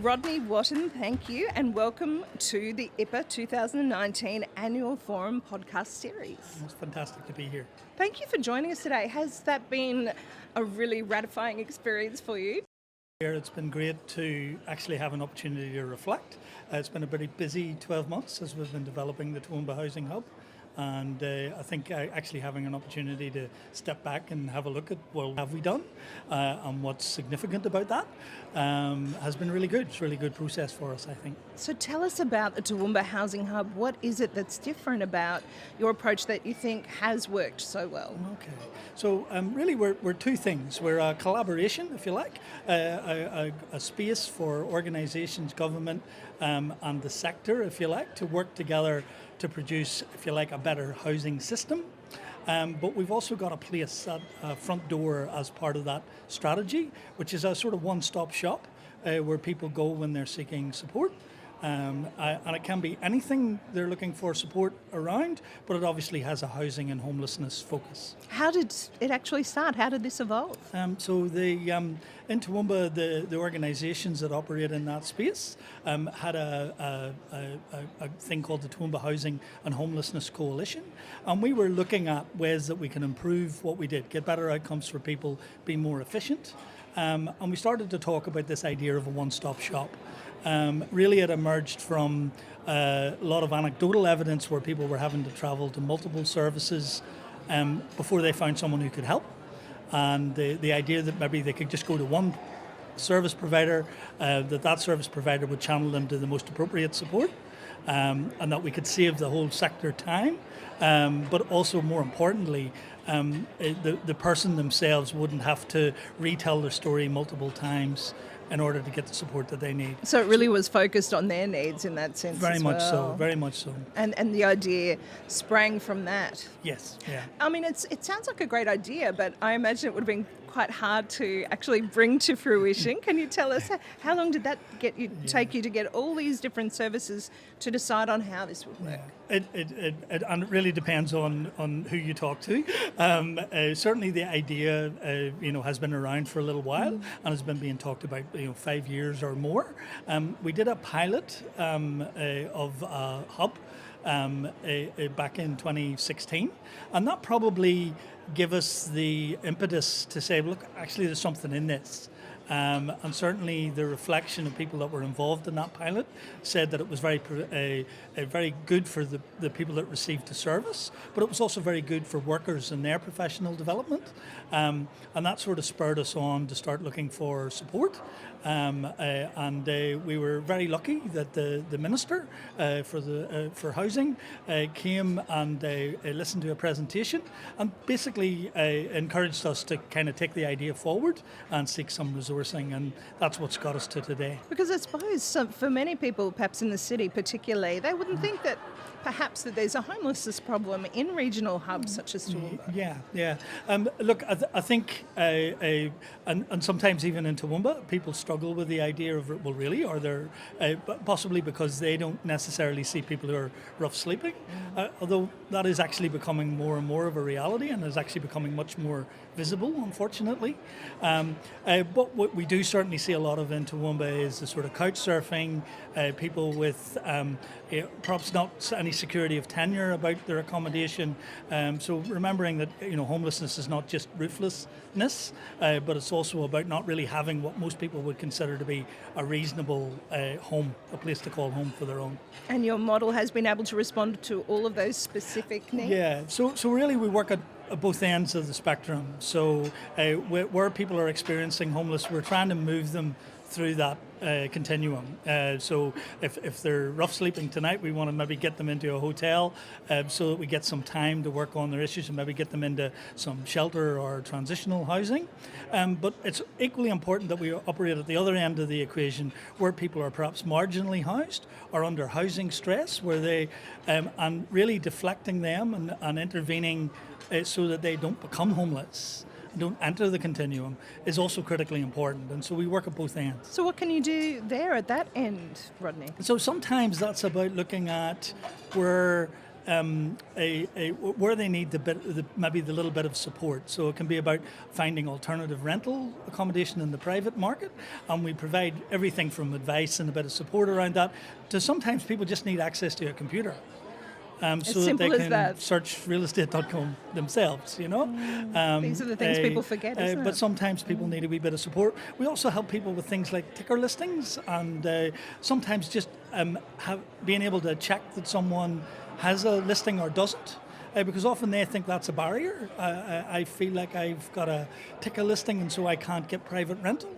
Rodney Watton, thank you, and welcome to the IPAA 2019 Annual Forum podcast series. It's fantastic to be here. Thank you for joining us today. Has that been a really ratifying experience for you? It's been great to actually have an opportunity to reflect. It's been a very busy 12 months as we've been developing the Toowoomba Housing Hub. And I think actually having an opportunity to step back and have a look at what have we done and what's significant about that has been really good. It's a really good process for us, I think. So tell us about the Toowoomba Housing Hub. What is it that's different about your approach that you think has worked so well? Okay. So really we're two things. We're a collaboration, if you like, a space for organisations, government and the sector, if you like, to work together to produce, if you like, a better housing system. But we've also got a place at front door as part of that strategy, which is a sort of one-stop shop where people go when they're seeking support. And it can be anything they're looking for support around, but it obviously has a housing and homelessness focus. How did it actually start? How did this evolve? In Toowoomba, the organisations that operate in that space had a thing called the Toowoomba Housing and Homelessness Coalition, and we were looking at ways that we can improve what we did, get better outcomes for people, be more efficient, and we started to talk about this idea of a one-stop shop. Really it emerged from a lot of anecdotal evidence where people were having to travel to multiple services before they found someone who could help. And the idea that maybe they could just go to one service provider, that service provider would channel them to the most appropriate support, and that we could save the whole sector time, but also more importantly, the person themselves wouldn't have to retell their story multiple times in order to get the support that they need. So it really was focused on their needs in that sense. Very much so, very much so. And the idea sprang from that. Yes, yeah. I mean, it sounds like a great idea, but I imagine it would have been quite hard to actually bring to fruition. Can you tell us how long did that take you to get all these different services to decide on how this would work? Yeah. It really depends on who you talk to. Certainly the idea has been around for a little while and has been being talked about 5 years or more. We did a pilot of a hub back in 2016, and that probably gave us the impetus to say, look, actually there's something in this. And certainly the reflection of people that were involved in that pilot said that it was very good for the people that received the service, but it was also very good for workers in their professional development. And that sort of spurred us on to start looking for support. And we were very lucky that the Minister for Housing came and listened to a presentation and basically encouraged us to kind of take the idea forward and seek some resourcing, and that's what's got us to today. Because I suppose for many people, perhaps in the city particularly, they wouldn't think that perhaps that there's a homelessness problem in regional hubs such as Toowoomba. Yeah. Look, I think, and sometimes even in Toowoomba, people struggle with the idea of, well, really, are there, possibly because they don't necessarily see people who are rough sleeping, although that is actually becoming more and more of a reality and is actually becoming much more visible, unfortunately. But what we do certainly see a lot of in Toowoomba is the sort of couch surfing, people with perhaps not any security of tenure about their accommodation. So remembering that homelessness is not just rooflessness, but it's also about not really having what most people would consider to be a reasonable home, a place to call home for their own. And your model has been able to respond to all of those specific needs? Yeah, so really we work at both ends of the spectrum. So where people are experiencing homeless, we're trying to move them through that continuum. So if they're rough sleeping tonight, we want to maybe get them into a hotel so that we get some time to work on their issues and maybe get them into some shelter or transitional housing. But it's equally important that we operate at the other end of the equation where people are perhaps marginally housed or under housing stress, where they and really deflecting them and intervening so that they don't become homeless, don't enter the continuum, is also critically important. And so we work at both ends. So what can you do there at that end, Rodney? So sometimes that's about looking at where where they need maybe the little bit of support. So it can be about finding alternative rental accommodation in the private market, and we provide everything from advice and a bit of support around that to sometimes people just need access to a computer. So that they can search realestate.com themselves, you know. These are the things people forget, isn't But it? sometimes people need a wee bit of support. We also help people with things like ticker listings, and sometimes just being able to check that someone has a listing or doesn't. Because often they think that's a barrier. I feel like I've got a ticker listing and so I can't get private rental,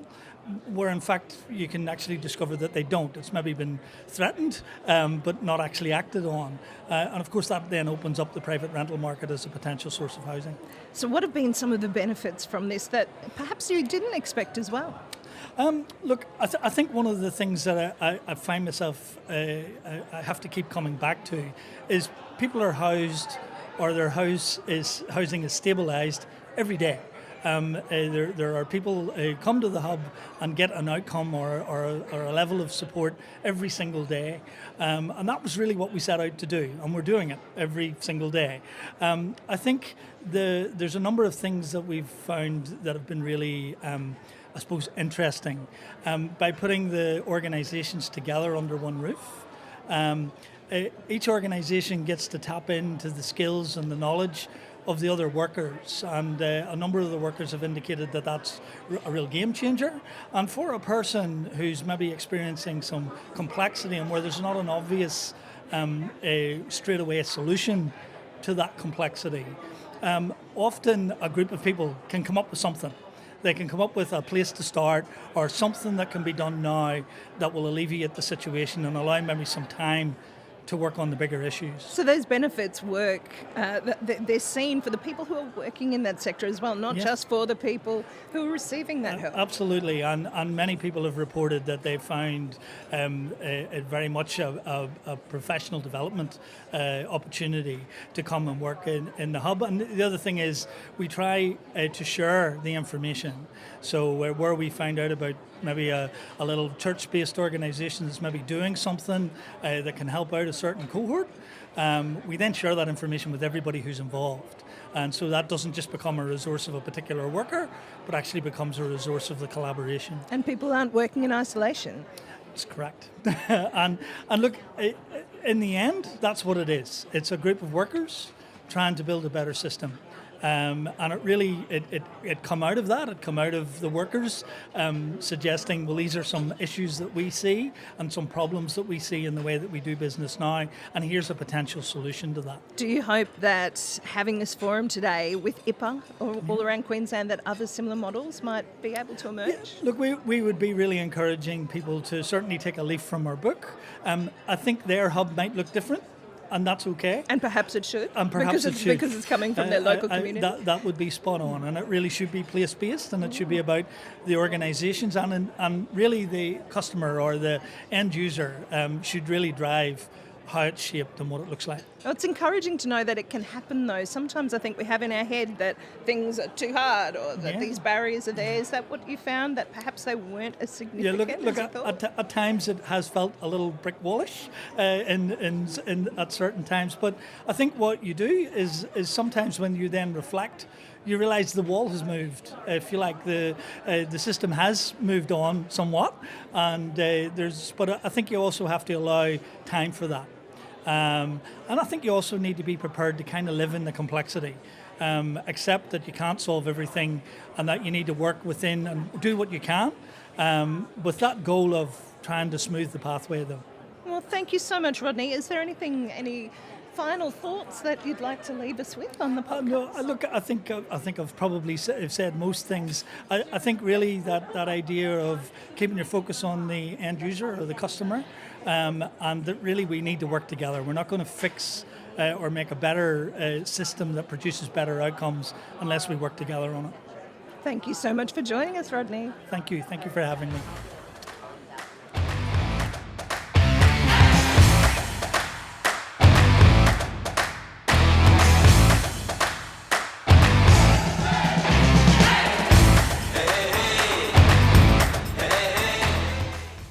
where in fact you can actually discover that they don't. It's maybe been threatened, but not actually acted on. And of course that then opens up the private rental market as a potential source of housing. So what have been some of the benefits from this that perhaps you didn't expect as well? Look, I think one of the things that I find myself, I have to keep coming back to is people are housed, or their housing is stabilised every day. There are people who come to the hub and get an outcome or a level of support every single day, and that was really what we set out to do, and we're doing it every single day. I think there's a number of things that we've found that have been really I suppose interesting by putting the organisations together under one roof. Each organisation gets to tap into the skills and the knowledge of the other workers, and a number of the workers have indicated that that's a real game changer. And for a person who's maybe experiencing some complexity and where there's not an obvious straightaway solution to that complexity, often a group of people can come up with something. They can come up with a place to start or something that can be done now that will alleviate the situation and allow maybe some time to work on the bigger issues. So those benefits work, they're seen for the people who are working in that sector as well, not just for the people who are receiving that help. Absolutely, and many people have reported that they found it very much a professional development opportunity to come and work in the hub. And the other thing is we try to share the information. So where we find out about maybe a little church-based organisation that's maybe doing something that can help out a certain cohort, we then share that information with everybody who's involved. And so that doesn't just become a resource of a particular worker, but actually becomes a resource of the collaboration. And people aren't working in isolation. That's correct. and look, in the end, that's what it is. It's a group of workers trying to build a better system. And it really, it come out of that. It come out of the workers suggesting, well, these are some issues that we see and some problems that we see in the way that we do business now, and here's a potential solution to that. Do you hope that having this forum today with IPAA or all around Queensland, that other similar models might be able to emerge? Yeah, look, we would be really encouraging people to certainly take a leaf from our book. I think their hub might look different, and that's okay. And perhaps it should. And perhaps it should. Because it's coming from their local community. That would be spot on, and it really should be place-based, and it should be about the organisations and really the customer or the end user should really drive how it's shaped and what it looks like. Well, it's encouraging to know that it can happen, though. Sometimes I think we have in our head that things are too hard or that these barriers are there. Is that what you found, that perhaps they weren't as significant as you thought? At times it has felt a little brick wallish at certain times, but I think what you do is sometimes when you then reflect, you realise the wall has moved. If you like, the system has moved on somewhat, and but I think you also have to allow time for that. And I think you also need to be prepared to kind of live in the complexity, accept that you can't solve everything and that you need to work within and do what you can, with that goal of trying to smooth the pathway, though. Well, thank you so much, Rodney. Is there any final thoughts that you'd like to leave us with on the podcast? No, look, I think I've probably said most things. I think really that idea of keeping your focus on the end user or the customer, and that really we need to work together. We're not going to fix or make a better system that produces better outcomes unless we work together on it. Thank you so much for joining us, Rodney. Thank you for having me.